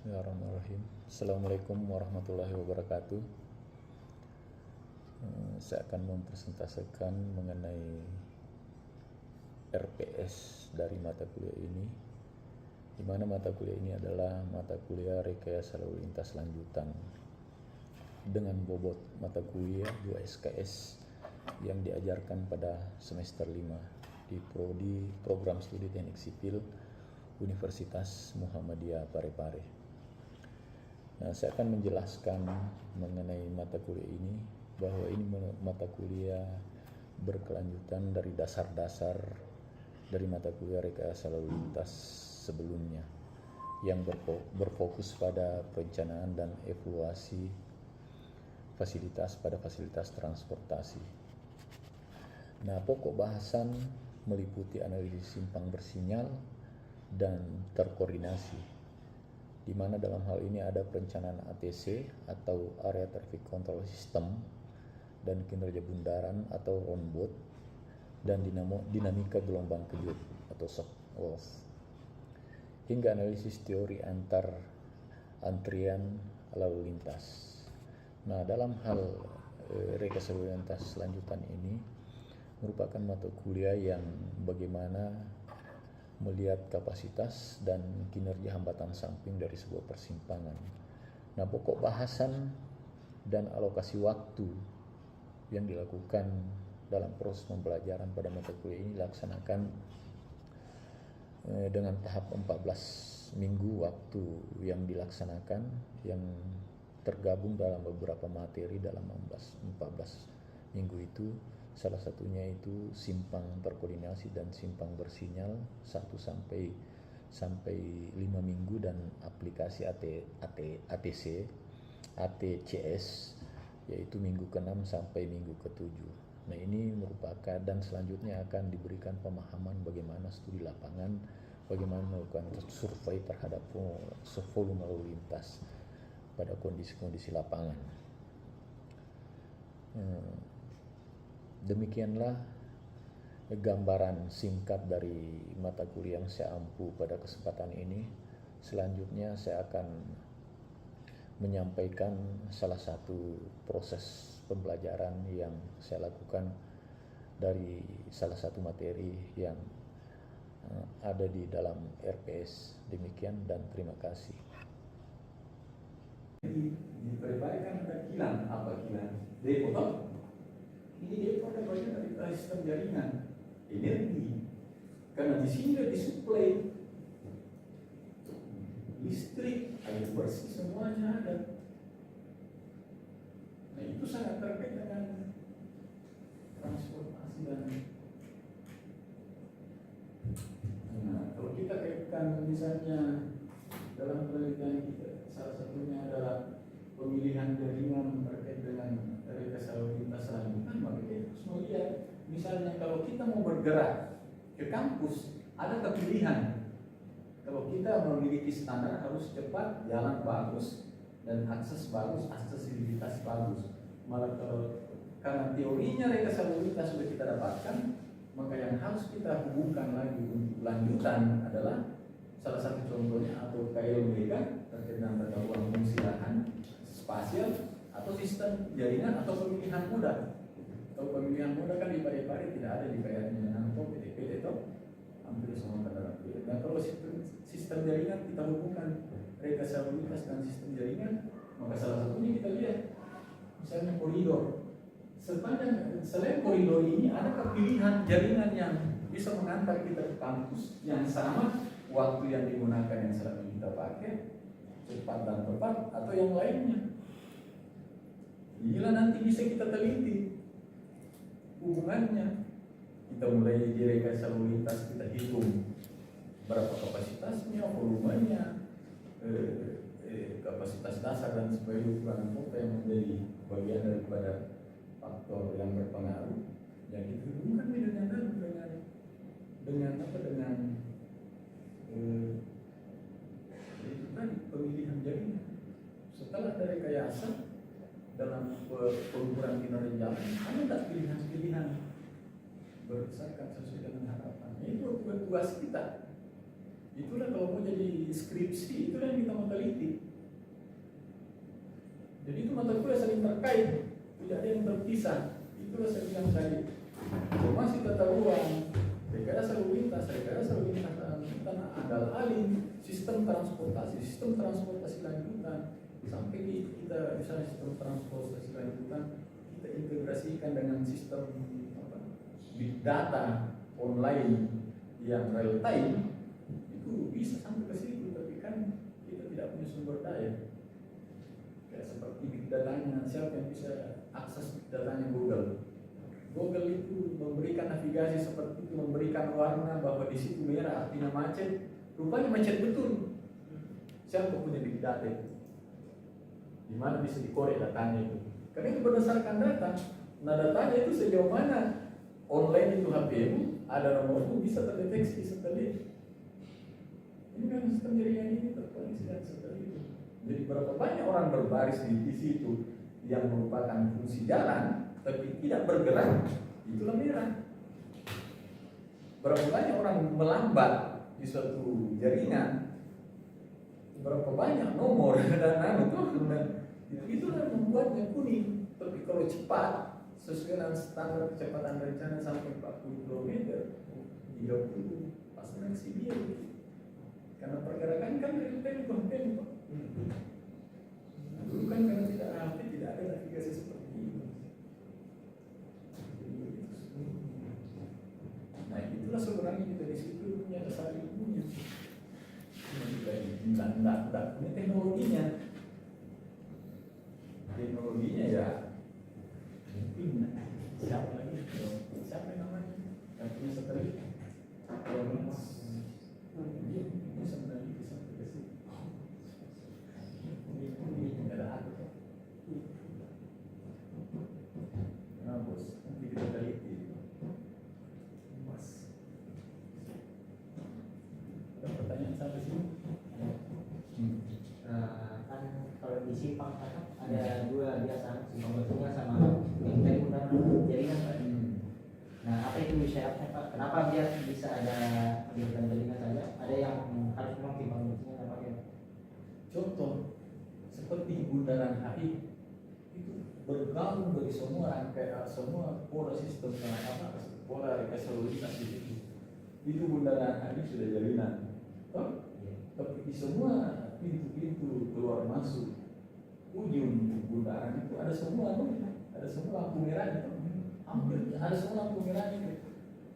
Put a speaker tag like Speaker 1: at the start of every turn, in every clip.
Speaker 1: Bismillahirrahmanirrahim. Assalamualaikum warahmatullahi wabarakatuh. Saya akan mempresentasikan mengenai RPS dari mata kuliah ini, di mana mata kuliah ini adalah mata kuliah rekayasa lalu lintas lanjutan dengan bobot mata kuliah 2 SKS yang diajarkan pada semester 5 di Prodi Program Studi Teknik Sipil Universitas Muhammadiyah Parepare. Nah, saya akan menjelaskan mengenai mata kuliah ini, bahwa ini mata kuliah berkelanjutan dari dasar-dasar dari mata kuliah rekayasa lalu lintas sebelumnya yang berfokus pada perencanaan dan evaluasi fasilitas pada fasilitas transportasi. Nah, pokok bahasan meliputi analisis simpang bersinyal dan terkoordinasi, di mana dalam hal ini ada perencanaan ATC atau Area Traffic Control System dan kinerja bundaran atau roundboat dan dinamika gelombang kejut atau shock walls, hingga analisis teori antar antrian lalu lintas. Nah, dalam hal rekayasa lalu lintas lanjutan ini merupakan mata kuliah yang bagaimana melihat kapasitas dan kinerja hambatan samping dari sebuah persimpangan. Nah, pokok bahasan dan alokasi waktu yang dilakukan dalam proses pembelajaran pada mata kuliah ini dilaksanakan dengan tahap 14 minggu waktu yang dilaksanakan, yang tergabung dalam beberapa materi dalam 14 minggu itu. Salah satunya itu simpang terkoordinasi dan simpang bersinyal 1 sampai 5 minggu, dan aplikasi ATC ATCS yaitu minggu ke-6 sampai minggu ke-7. Nah, ini merupakan, dan selanjutnya akan diberikan pemahaman bagaimana studi lapangan, bagaimana melakukan survei terhadap volume lalu lintas pada kondisi-kondisi lapangan. Demikianlah gambaran singkat dari mata kuliah yang saya ampu pada kesempatan ini. Selanjutnya saya akan menyampaikan salah satu proses pembelajaran yang saya lakukan dari salah satu materi yang ada di dalam RPS. Demikian dan terima kasih.
Speaker 2: Diperbaikan ada kilang, apa kilang? Depo. Ini depo ada bagian dari sistem jaringan energi, karena di sini ada disuplai listrik, air bersih, semuanya ada. Nah, itu sangat terkait dengan transportasi dan kalau kita kaitkan misalnya dalam penelitian kita, salah satunya adalah pemilihan jaringan terkait dengan rekayasa lalu lintas lanjutan, maka kita harus melihat misalnya kalau kita mau bergerak ke kampus, ada pilihan. Kalau kita memiliki standar harus cepat, jalan bagus, dan akses bagus, aksesibilitas bagus. Malah kalau karena teorinya rekayasa lalu lintas sudah kita dapatkan, maka yang harus kita hubungkan lagi untuk lanjutan adalah salah satu contohnya atau KLBK terkait dengan tata ruang fungsi lahan, spasial, atau sistem jaringan, atau pemilihan moda. Kalau pemilihan moda kan di Parepare tidak ada di kayaknya atau PDP itu hampir semua kendaraan. Nah, kalau sistem jaringan kita hubungkan rekayasa lalu lintas dan sistem jaringan, maka salah satunya kita lihat misalnya koridor. Selain koridor ini ada pilihan jaringan yang bisa mengantar kita ke kampus yang sama, waktu yang digunakan yang selama kita pakai cepat dan tepat, atau yang lainnya. Inilah nanti bisa kita teliti hubungannya. Kita mulai di rekayasa lalu lintas, kita hitung berapa kapasitasnya, volumenya, kapasitas dasar dan sebagainya, ukuran kota yang menjadi bagian daripada faktor yang berpengaruh. Yang kita hubungkan dengan itu tadi pemilihan jaringan. Setelah dari rekayasa dalam pengukuran kinerja jalan, ada pilihan-pilihan berdasarkan sesuai dengan harapan. Itu tugas kita. Itulah kalau mau jadi skripsi, itulah yang kita mau teliti. Jadi itu mata kuliah saling terkait, tidak ada yang terpisah. Itulah saya bilang tadi. Formasi tata ruang, rekayasa lalu lintas tanah andal alin, sistem transportasi lanjutan, sampai kita misalnya sistem transportasi lanjutan kita integrasikan dengan sistem big data online yang real time, itu bisa sampai ke situ. Tapi kan kita tidak punya sumber daya. Kayak seperti big datanya, siapa yang bisa akses big datanya? Google itu memberikan navigasi seperti itu, memberikan warna bahwa di situ merah artinya macet, rupanya macet betul. Siapa punya big data itu? Di mana bisa dikorek datanya itu? Karena itu berdasarkan data. Nah, datanya itu sejauh mana online itu HP-mu, ada nomormu, bisa terdeteksi satelit. Ini kan sistem jaringan ini terkoneksi dengan satelit. Jadi berapa banyak orang berbaris di situ yang merupakan fungsi jalan tapi tidak bergerak, itulah merah. Berapa banyak orang melambat di suatu jaringan, berapa banyak nomor dan itulah membuatnya kuning. Tapi kalau cepat sesuai dengan standar kecepatan rencana sampai 40 km, 30 pas koneksi dia. Karena pergerakan kan real time Pak. Dulu kan karena tidak ada navigasi seperti ini. Nah, itulah sebenarnya kita di situ punya dasar ilmunya. Cuma kita tidak punya teknologinya. Teknologinya ya mungkin siapa namanya yang punya satelit dia bisa meneliti sampai ke situ. Ini ada apa? Nah bos, nanti kita teliti. Mas, ada pertanyaan sampai sini?
Speaker 3: Kan kalau di simpang ada dua biasa, simpang bersihnya sama yang dan jaringan Pak. Nah, apa itu syaratnya Pak? Kenapa biar bisa ada pendidikan jaringan saja? Ada yang harus memang simpang bersihnya apa ya?
Speaker 2: Contoh seperti bundaran HI itu bergabung dari semua rangkaian semua pola sistem pola rekayasa lalu lintas di situ. Itu bundaran HI sudah jalinan. Tapi di semua pintu-pintu keluar masuk ujung bundaran itu ada semua lampu merah itu. Hampir ada semua lampu merah itu.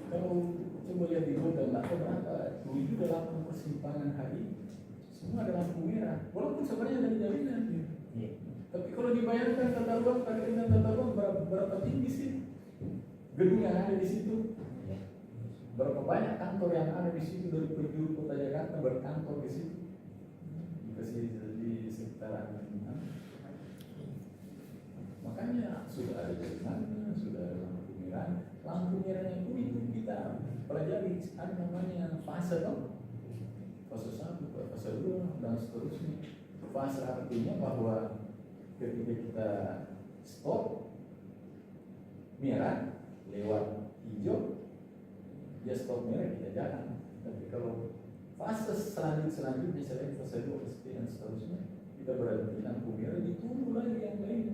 Speaker 2: Kalau coba lihat di Google, berapa 7-8 persimpangan HI semua ada lampu merah, walaupun sebenarnya dari jalinan. Tapi kalau dibayangkan tata ruang, berapa tinggi sih gedung yang ada di situ? Berapa banyak kantor yang ada di situ dari penjuru kota Jakarta berkantor di situ? Di sekitaran. Makanya sudah ada jaringannya, sudah ada lampu merah. Lampu merahnya itu kita pelajari ada namanya fase dong. Fase 1, fase 2 dan seterusnya. Fase artinya bahwa ketika kita stop merah lewat hijau, dia stop merah kita jalan. Tapi kalau fase selanjutnya selain fase 2, fase 3 dan seterusnya, kita berhenti lampu merah, ditunggu lagi yang lain.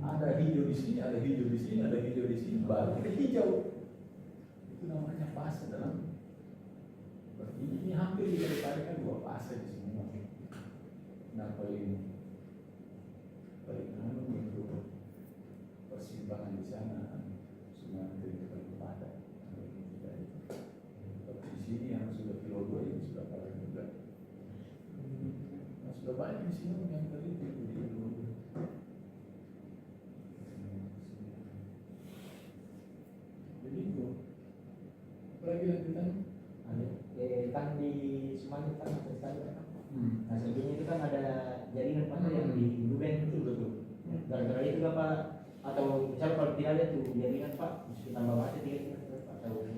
Speaker 2: Ada hijau di sini, ada hijau di sini, ada hijau di sini, baru kita hijau. Itu namanya fase dalam. Ini hampir dikali-kalikan 2 fase di semua. Nah paling untuk persimpangan di sana semua itu paling padat. Tapi di sini yang sudah kilo 2 ini sudah paling juga. Nah, sudah banyak di sini yang teliti di kilo 2. Jadi itu apalagi lanjutan
Speaker 3: Ada kan di Sumatera kan ada sekali kan. Nah sebelumnya itu kan ada jaringan Pak yang di Duben itu betul. Gara-gara itu apa? Atau misalnya kalau tidak ada tuh jaringan Pak, mesti tambah macet dia atau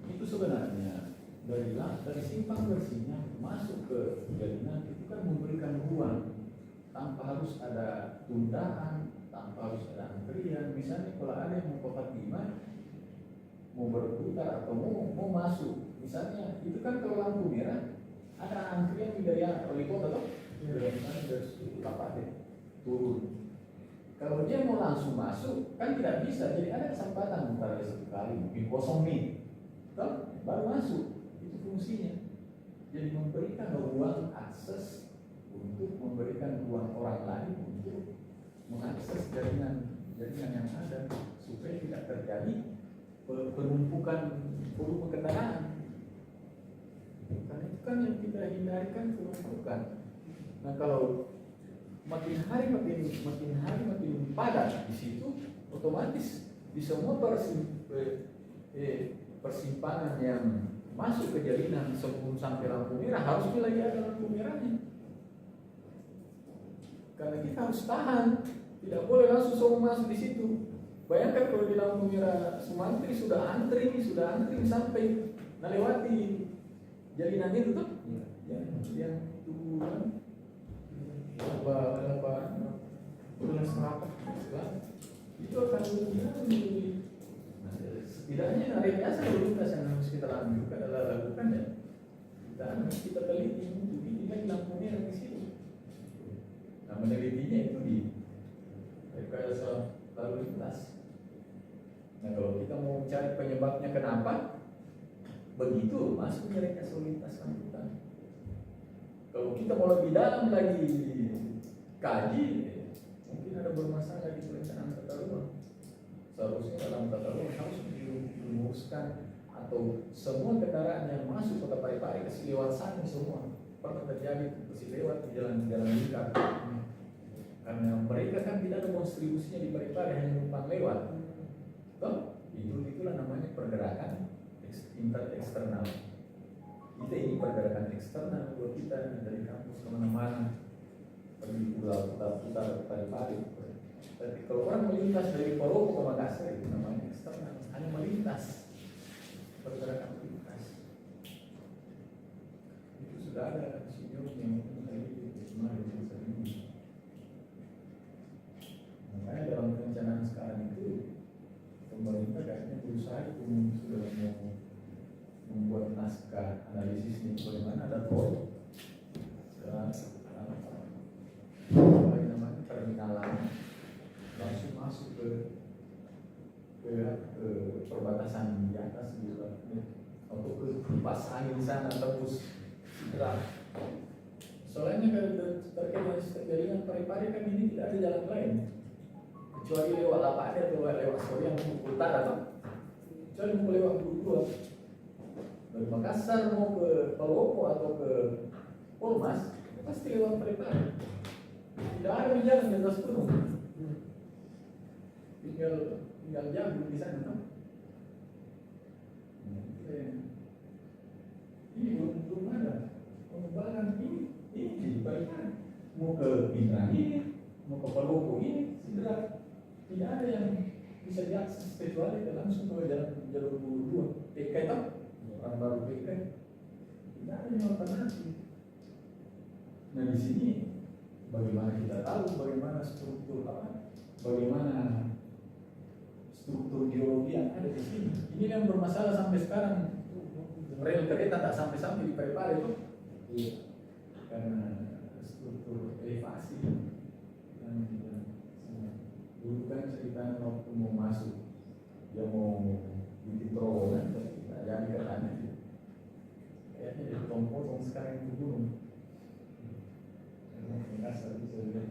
Speaker 2: itu sebenarnya dari simpang bersihnya masuk ke jaringan itu kan memberikan ruang tanpa harus ada tundaan, tanpa harus ada antrian. Misalnya kalau ada yang mau ke Fatimah mau berputar atau mau masuk Misalnya itu kan kalau lampu merah ada antrian di daerah wali kota toh, dari mana dari Kabupaten turun. Kalau dia mau langsung masuk kan tidak bisa, jadi ada kesempatan antara satu kali mungkin kosong nih, toh baru masuk. Itu fungsinya. Jadi memberikan ruang akses untuk memberikan ruang orang lain untuk mengakses jaringan yang ada supaya tidak terjadi penumpukan volume kendaraan. Karena itu kan yang kita hindari kan penumpukan. Nah kalau makin hari makin padat di situ, otomatis di semua persimpangan yang masuk ke jalinan sebelum sampai lampu merah harusnya lagi ada lampu merahnya. Karena kita harus tahan, tidak boleh langsung semua masuk di situ. Bayangkan kalau di lampu merah Sumantri sudah antri sampai lewati jalinan itu tuh, yang turunan serapat itu akan lebih. Setidaknya rekayasa lalu lintas yang harus kita lakukan ya kita teliti untuk ini lampu merah di situ. Nah menelitinya itu di rekayasa lalu lintas. Nah kalau kita mau cari penyebabnya kenapa begitu, masuk ke rekayasa lalu lintas lanjutan. Kalau kita mau lebih dalam lagi kaji, mungkin ada bermasalah di perencanaan tata ruang. Seharusnya dalam tata ruang harus dirumuskan atau semua kendaraan yang masuk kota Parepare kasih lewat sana semua. Pernah terjadi kasih lewat di jalan-jalan lingkar. Karena mereka kan tidak ada konstribusinya di Parepare, hanya numpang lewat. Toh, itulah namanya pergerakan eksternal. Ini pergerakan eksternal buat kita dari kampus kemana-mana, pergi putar Parepare. Tapi kalau orang melintas dari Palopo ke Makassar itu namanya eksternal, hanya melintas, pergerakan melintas. Itu sudah ada sinyalnya kemarin ini. Makanya dalam perencanaan sekarang itu pemerintah kayaknya berusaha itu sudah mau membuat naskah analisis nih bagaimana ada tol namanya terminal lama langsung masuk ke perbatasan di atas gitu untuk ke kipas angin sana tembus Sidrap. Soalnya kalau terkait jaringan Parepare kan ini tidak ada jalan lain kecuali lewat Lapade atau lewat Soreang mau utara atau kecuali mau lewat Bulu dari Makassar mau ke Palopo atau ke Polmas pasti lewat Parepare. Tidak ada jalan di atas gunung. Tinggal jagung di sana. Ini belum ada pengembangan ini di Parepare. Mau ke Pindrang ini, mau ke Palopo ini, Sidrap. Tidak ada yang bisa diakses kecuali langsung ke jalur Bulu 2. PK itu orang baru PK. Tidak ada yang alternatif. Nah di sini bagaimana kita tahu bagaimana struktur geologi yang ada di sini. Ini yang bermasalah sampai sekarang. Rel kereta tak sampai di Parepare itu. Iya. Karena struktur elevasi yang dulu kan cerita waktu mau masuk dia mau bikin terowongan tidak jadi katanya. Kayaknya dipotong sekarang itu gunung. Makassar bisa lihat.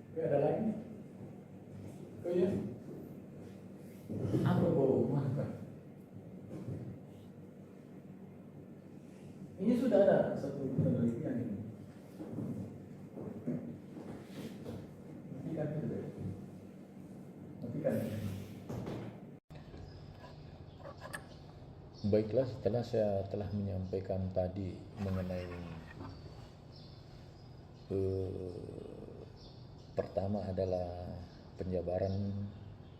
Speaker 2: Oke, ada lagi? Oh ya? Apa bau makan? Ini sudah ada satu penelitian ini. Matikan.
Speaker 1: Baiklah, setelah saya telah menyampaikan tadi mengenai pertama adalah penjabaran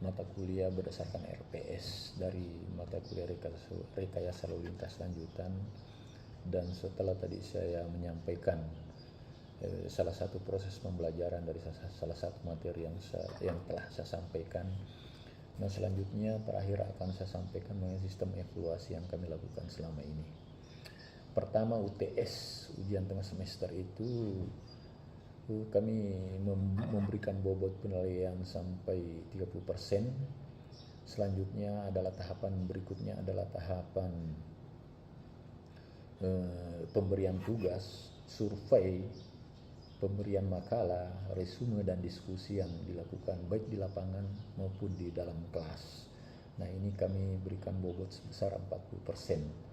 Speaker 1: mata kuliah berdasarkan RPS dari mata kuliah rekayasa lalu lintas lanjutan, dan setelah tadi saya menyampaikan salah satu proses pembelajaran dari salah satu materi yang telah saya sampaikan. Nah, selanjutnya terakhir akan saya sampaikan mengenai sistem evaluasi yang kami lakukan selama ini. Pertama, UTS, ujian tengah semester itu kami memberikan bobot penilaian sampai 30%. Selanjutnya adalah tahapan berikutnya adalah tahapan pemberian tugas, survei, pemberian makalah, resume dan diskusi yang dilakukan baik di lapangan maupun di dalam kelas. Nah, ini kami berikan bobot sebesar 40%.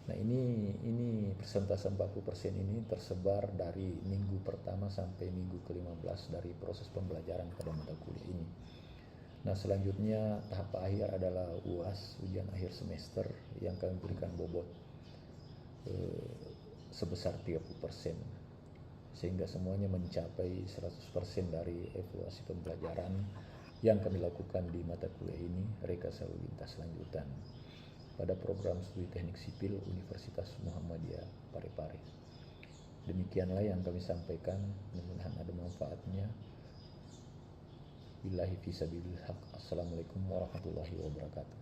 Speaker 1: Nah, ini persentase 40% ini tersebar dari minggu pertama sampai minggu ke-15 dari proses pembelajaran pada mata kuliah ini. Nah, selanjutnya tahap akhir adalah UAS, ujian akhir semester, yang kami berikan bobot sebesar 30%. Sehingga semuanya mencapai 100% dari evaluasi pembelajaran yang kami lakukan di mata kuliah ini, rekayasa lalu lintas lanjutan, pada program studi teknik sipil Universitas Muhammadiyah Parepare. Demikianlah yang kami sampaikan, mudah-mudahan ada manfaatnya. Billahi fisabilillah. Assalamualaikum warahmatullahi wabarakatuh.